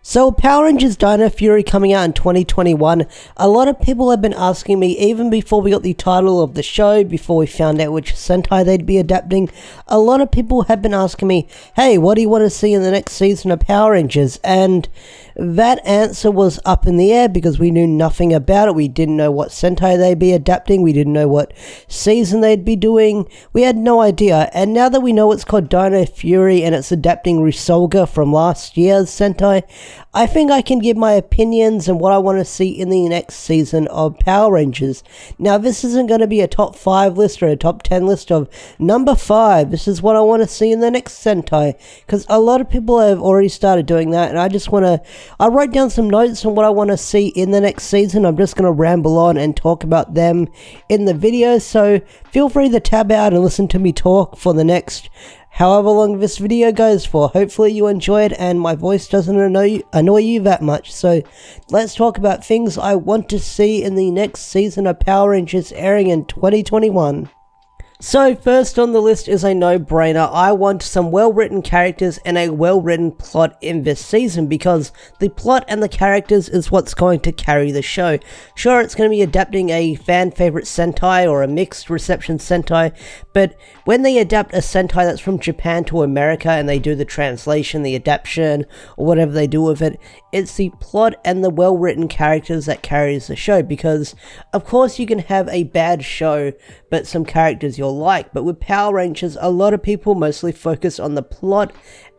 So Power Rangers Dino Fury coming out in 2021, a lot of people have been asking me, even before we got the title of the show, before we found out which Sentai they'd be adapting, a lot of people have been asking me, hey, what do you want to see in the next season of Power Rangers? And that answer was up in the air because we knew nothing about it. We didn't know what Sentai they'd be adapting, we didn't know what season they'd be doing, we had no idea. And now that we know it's called Dino Fury and it's adapting Ryusoulger from last year's Sentai, I think I can give my opinions and what I want to see in the next season of Power Rangers. Now, this isn't going to be a top 5 list or a top 10 list of number 5. This is what I want to see in the next Sentai, because a lot of people have already started doing that, and I wrote down some notes on what I want to see in the next season. I'm just going to ramble on and talk about them in the video, so feel free to tab out and listen to me talk for the next however long this video goes for. Hopefully you enjoy it and my voice doesn't annoy you that much. So let's talk about things I want to see in the next season of Power Rangers airing in 2021. So first on the list is a no-brainer. I want some well-written characters and a well-written plot in this season, because the plot and the characters is what's going to carry the show. Sure, it's going to be adapting a fan-favorite Sentai or a mixed reception Sentai, but when they adapt a Sentai that's from Japan to America and they do the translation, the adaptation, or whatever they do with it, it's the plot and the well-written characters that carries the show, because of course you can have a bad show but some characters you'll like, but with Power Rangers a lot of people mostly focus on the plot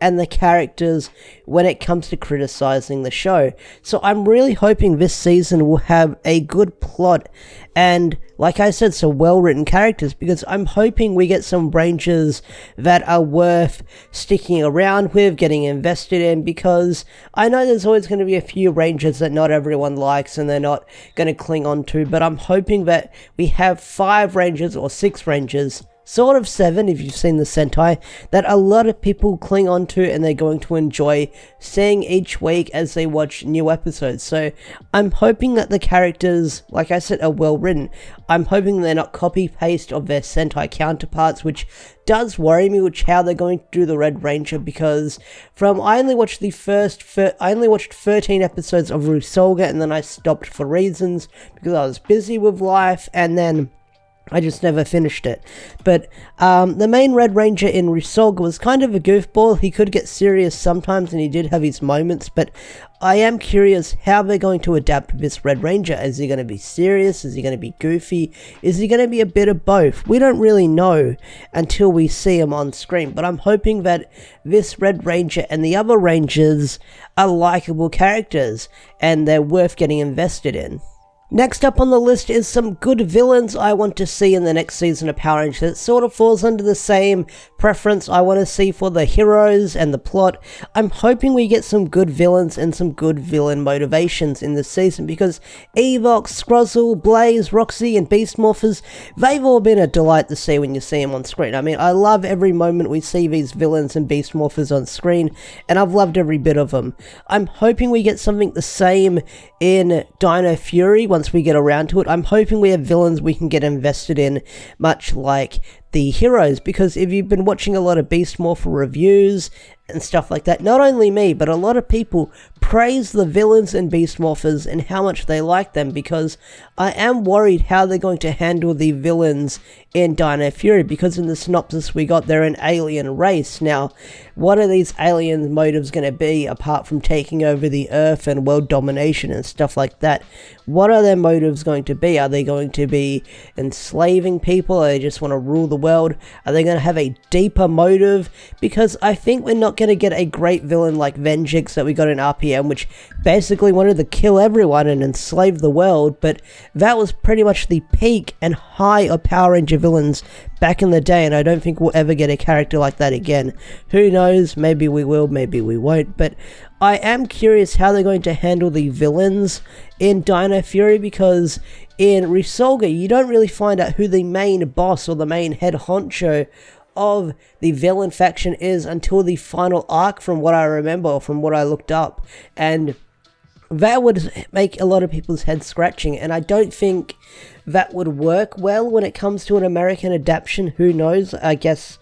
and the characters when it comes to criticizing the show. So I'm really hoping this season will have a good plot and, like I said, some well-written characters, because I'm hoping we get some Rangers that are worth sticking around with, getting invested in, because I know there's always going to be a few Rangers that not everyone likes and they're not going to cling on to, but I'm hoping that we have 5 Rangers or 6 Rangers, sort of 7 if you've seen the Sentai, that a lot of people cling on to and they're going to enjoy seeing each week as they watch new episodes. So I'm hoping that the characters, like I said, are well written. I'm hoping they're not copy-paste of their Sentai counterparts, which does worry me, which how they're going to do the Red Ranger, because I only watched 13 episodes of Ryusoulger and then I stopped for reasons, because I was busy with life and then I just never finished it. But the main Red Ranger in Ryusoulger was kind of a goofball. He could get serious sometimes and he did have his moments, but I am curious how they're going to adapt this Red Ranger. Is he going to be serious? Is he going to be goofy? Is he going to be a bit of both? We don't really know until we see him on screen, but I'm hoping that this Red Ranger and the other Rangers are likable characters and they're worth getting invested in. Next up on the list is some good villains I want to see in the next season of Power Rangers. It sort of falls under the same preference I want to see for the heroes and the plot. I'm hoping we get some good villains and some good villain motivations in this season, because Evox, Scrozzle, Blaze, Roxy, and Beast Morphers, they've all been a delight to see when you see them on screen. I mean, I love every moment we see these villains and Beast Morphers on screen, and I've loved every bit of them. I'm hoping we get something the same in Dino Fury once we get around to it. I'm hoping we have villains we can get invested in, much like the heroes, because if you've been watching a lot of Beast Morpher reviews and stuff like that, not only me, but a lot of people praise the villains in Beast Morphers and how much they like them, because I am worried how they're going to handle the villains in Dino Fury, because in the synopsis we got they're an alien race. Now, what are these aliens' motives going to be, apart from taking over the Earth and world domination and stuff like that? What are their motives going to be? Are they going to be enslaving people? Or they just want to rule the world? Are they going to have a deeper motive? Because I think we're not going to get a great villain like Venjix that we got in RPM, which basically wanted to kill everyone and enslave the world, but that was pretty much the peak and high of Power Ranger villains back in the day, and I don't think we'll ever get a character like that again. Who knows, maybe we will, maybe we won't, but I am curious how they're going to handle the villains in Dino Fury, because in Ryusoulger you don't really find out who the main boss or the main head honcho of the villain faction is until the final arc, from what I remember, or from what I looked up, and that would make a lot of people's heads scratching, and I don't think that would work well when it comes to an American adaptation. Who knows? I guess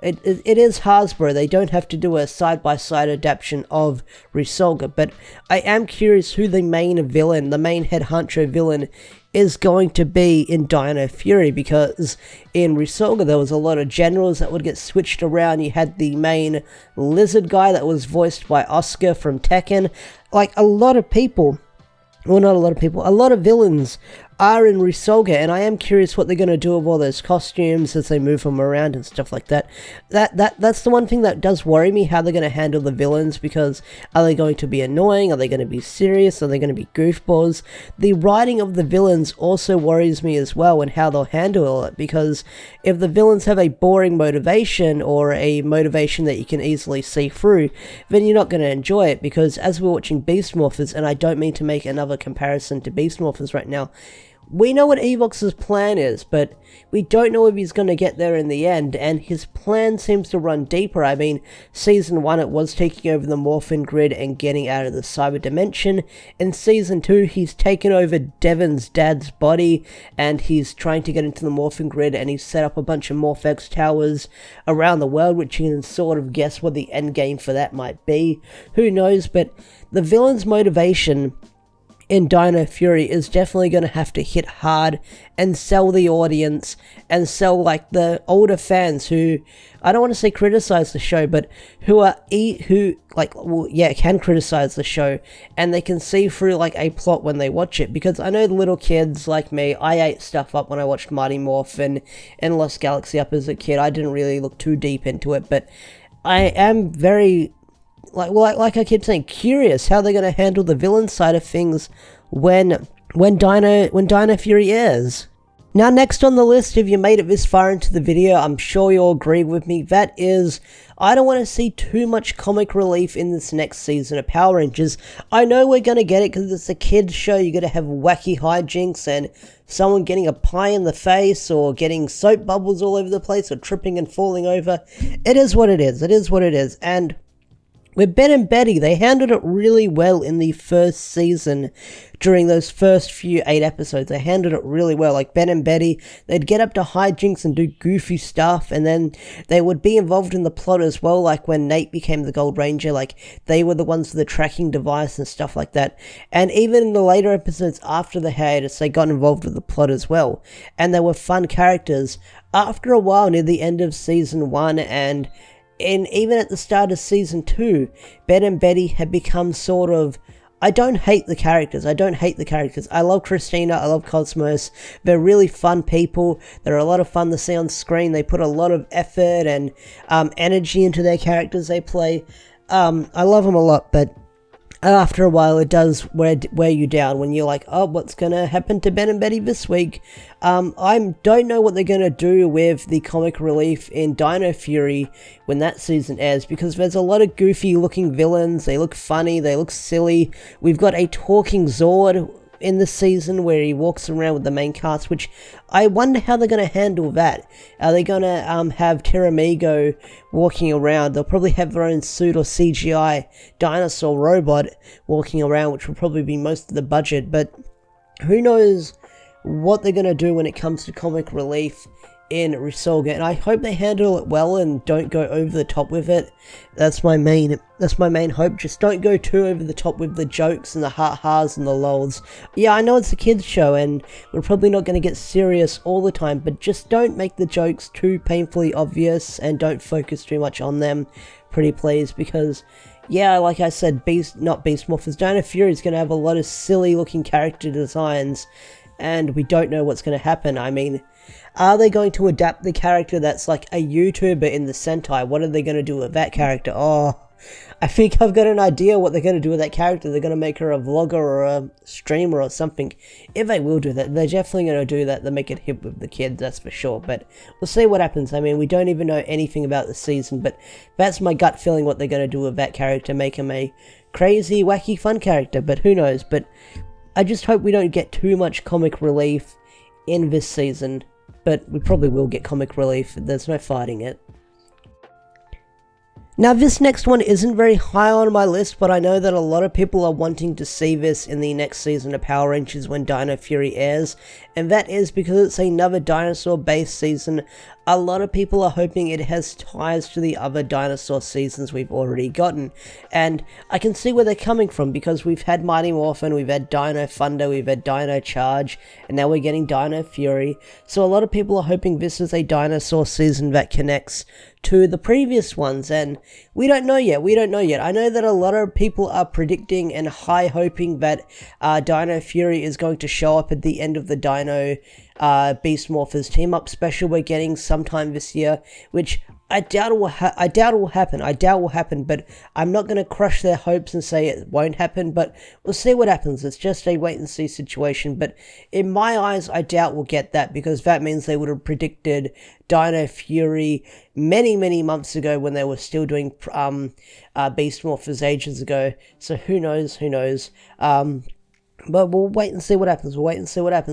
it is Hasbro. They don't have to do a side-by-side adaptation of Resolga, but I am curious who the main villain, the main head honcho villain, is going to be in Dino Fury, because in Resolga there was a lot of generals that would get switched around. You had the main lizard guy that was voiced by Oscar from Tekken. Like, a lot of people, well, not a lot of people, a lot of villains are in Resolga, and I am curious what they're going to do with all those costumes as they move them around and stuff like that. That's the one thing that does worry me, how they're going to handle the villains, because are they going to be annoying? Are they going to be serious? Are they going to be goofballs? The writing of the villains also worries me as well, and how they'll handle it, because if the villains have a boring motivation, or a motivation that you can easily see through, then you're not going to enjoy it, because as we're watching Beast Morphers, and I don't mean to make another comparison to Beast Morphers right now, we know what Evox's plan is, but we don't know if he's going to get there in the end, and his plan seems to run deeper. I mean, Season 1 it was taking over the Morphin Grid and getting out of the Cyber Dimension. In Season 2 he's taken over Devon's dad's body, and he's trying to get into the Morphin Grid, and he's set up a bunch of Morphex towers around the world, which you can sort of guess what the end game for that might be. Who knows, but the villain's motivation in Dino Fury is definitely going to have to hit hard and sell the audience, and sell like the older fans who, I don't want to say criticize the show, but who can criticize the show, and they can see through like a plot when they watch it. Because I know the little kids like me, I ate stuff up when I watched Mighty Morphin and Lost Galaxy up as a kid. I didn't really look too deep into it, but I am very, like I keep saying, curious how they're going to handle the villain side of things when Dino Fury airs. Now, next on the list, if you made it this far into the video, I'm sure you'll agree with me, that is, I don't want to see too much comic relief in this next season of Power Rangers. I know we're going to get it because it's a kids show. You're going to have wacky hijinks and someone getting a pie in the face, or getting soap bubbles all over the place, or tripping and falling over. It is what it is. It is what it is. And with Ben and Betty, they handled it really well in the first season. During those first few 8 episodes, they handled it really well. Like Ben and Betty, they'd get up to hijinks and do goofy stuff, and then they would be involved in the plot as well. Like when Nate became the Gold Ranger, like they were the ones with the tracking device and stuff like that. And even in the later episodes after the hiatus, they got involved with the plot as well. And they were fun characters. After a while, near the end of Season 1 and even at the start of Season 2, Ben and Betty had become sort of, I don't hate the characters. I love Christina, I love Cosmos. They're really fun people. They're a lot of fun to see on screen. They put a lot of effort and energy into their characters they play. I love them a lot, but after a while it does wear you down when you're like, oh, what's gonna happen to Ben and Betty this week? I don't know what they're gonna do with the comic relief in Dino Fury when that season airs, because there's a lot of goofy looking villains. They look funny, they look silly. We've got a talking Zord in the season where he walks around with the main cast, which I wonder how they're going to handle that. Are they going to have Terramigo walking around? They'll probably have their own suit or CGI dinosaur robot walking around, which will probably be most of the budget, but who knows what they're going to do when it comes to comic relief in Resolga, and I hope they handle it well and don't go over the top with it. That's my main hope. Just don't go too over the top with the jokes and the ha-has and the lols. Yeah, I know it's a kids show and we're probably not going to get serious all the time, but just don't make the jokes too painfully obvious and don't focus too much on them, pretty please, because yeah, like I said, Beast Morphers, Dino Fury is going to have a lot of silly looking character designs, and we don't know what's going to happen. I mean, are they going to adapt the character that's like a YouTuber in the Sentai? What are they going to do with that character? Oh, I think I've got an idea what they're going to do with that character. They're going to make her a vlogger or a streamer or something. If they will do that, they're definitely going to do that. They'll make it hip with the kids, that's for sure. But we'll see what happens. I mean, we don't even know anything about the season, but that's my gut feeling what they're going to do with that character. Make him a crazy, wacky, fun character, but who knows? But I just hope we don't get too much comic relief in this season. But we probably will get comic relief. There's no fighting it. Now, this next one isn't very high on my list, but I know that a lot of people are wanting to see this in the next season of Power Rangers when Dino Fury airs, and that is because it's another dinosaur-based season. A lot of people are hoping it has ties to the other dinosaur seasons we've already gotten, and I can see where they're coming from because we've had Mighty Morphin, we've had Dino Thunder, we've had Dino Charge, and now we're getting Dino Fury. So a lot of people are hoping this is a dinosaur season that connects to the previous ones, and we don't know yet. I know that a lot of people are predicting and high hoping that Dino Fury is going to show up at the end of the Dino Beast Morphers team up special we're getting sometime this year, which I doubt will happen, but I'm not going to crush their hopes and say it won't happen, but we'll see what happens. It's just a wait and see situation, but in my eyes, I doubt we'll get that, because that means they would have predicted Dino Fury many months ago when they were still doing Beast Morphers ages ago, so who knows. But we'll wait and see what happens.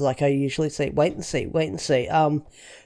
Like I usually say, wait and see.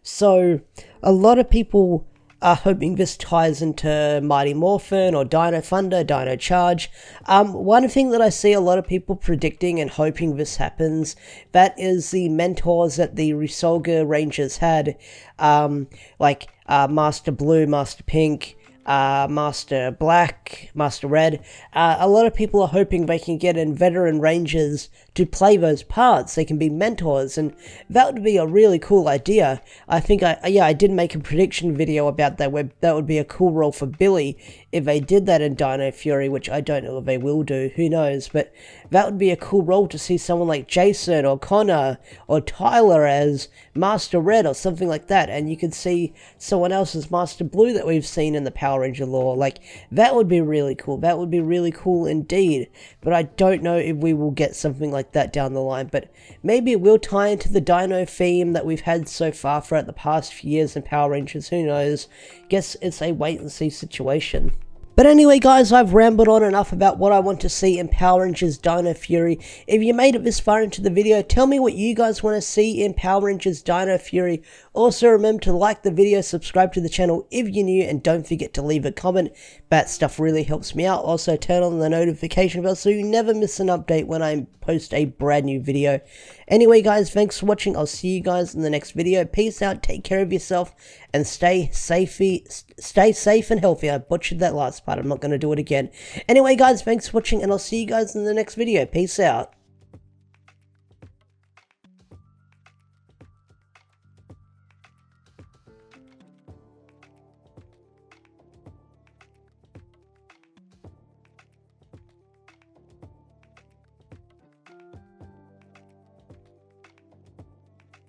So a lot of people are hoping this ties into Mighty Morphin or Dino Thunder, Dino Charge. One thing that I see a lot of people predicting and hoping this happens, that is the mentors that the Resolga Rangers had, like Master Blue, Master Pink, Master Black, Master Red. A lot of people are hoping they can get in veteran rangers to play those parts. They can be mentors, and that would be a really cool idea. I think I did make a prediction video about that where that would be a cool role for Billy if they did that in Dino Fury, which I don't know if they will do, who knows, but that would be a cool role to see someone like Jason or Connor or Tyler as Master Red or something like that, and you could see someone else as Master Blue that we've seen in the Power Ranger lore. Like, that would be really cool. That would be really cool indeed, but I don't know if we will get something like that down the line, but maybe it will tie into the Dino theme that we've had so far throughout the past few years in Power Rangers, who knows. Guess it's a wait and see situation. But anyway, guys, I've rambled on enough about what I want to see in Power Rangers Dino Fury. If you made it this far into the video, tell me what you guys want to see in Power Rangers Dino Fury. Also, remember to like the video, subscribe to the channel if you're new, and don't forget to leave a comment. That stuff really helps me out. Also, turn on the notification bell so you never miss an update when I post a brand new video. Anyway, guys, thanks for watching. I'll see you guys in the next video. Peace out, take care of yourself, and stay safe and healthy. I butchered that last part. I'm not going to do it again. Anyway, guys, thanks for watching, and I'll see you guys in the next video. Peace out.